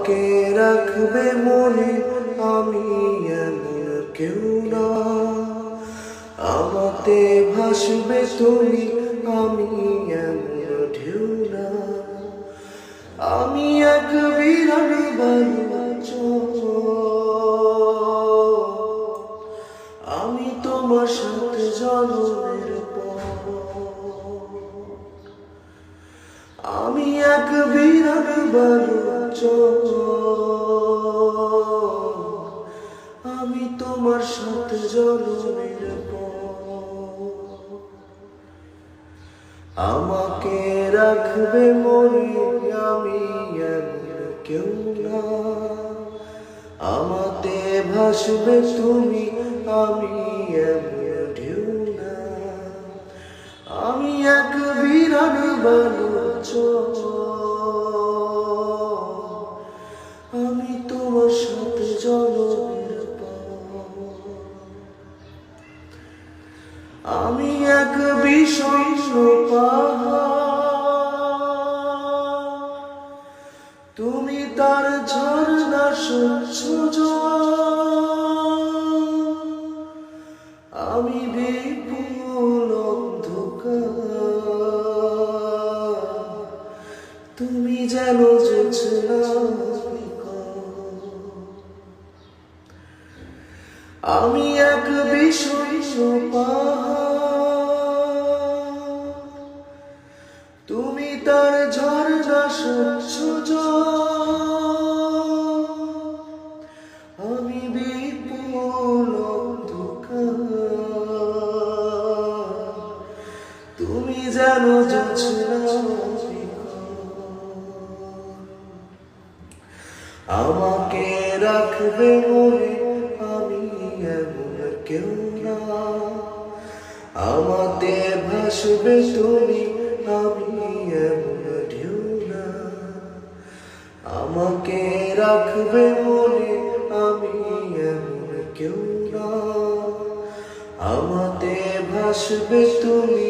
আমাকে রাখবে মনে আমি এমন কেউ না, আমাতে ভাসবে তুমি আমি এমন ঢেউ না। আমি এক বিরাট বালুচর, আমি তোমার সাথে জন্মের পর। আমি এক বিরাট বালুচর, আমি তোমার সাথে জন্মের পর। আমাকে রাখবে মনে আমি এমন কেউ না, আমাতে ভাসবে তুমি আমি এমন ঢেউ না। আমি এক বিরাট বালুচর, আমি তোমার সাথে জন্মের পর। আমি এক বিষণ্ণ পাহাড়, তুমি তার ঝর্ণা স্বচ্ছ জল। আমি বিপুল অন্ধকার, তুমি যেন জ্যোৎস্না। আমি এক বিষণ্ণ পাহাড়, তুমি তার ঝর্ণা স্বচ্ছ জল। আমি বিপুল অন্ধকার, তুমি যেন জ্যোৎস্না। আমাকে রাখবে মনে আমি এমন কেউ না, আমাতে ভাসবে তুমি আমি এমন ঢেউ না। আমাকে রাখবে মনে আমি এমন কেউ না, আমাতে ভাসবে তুমি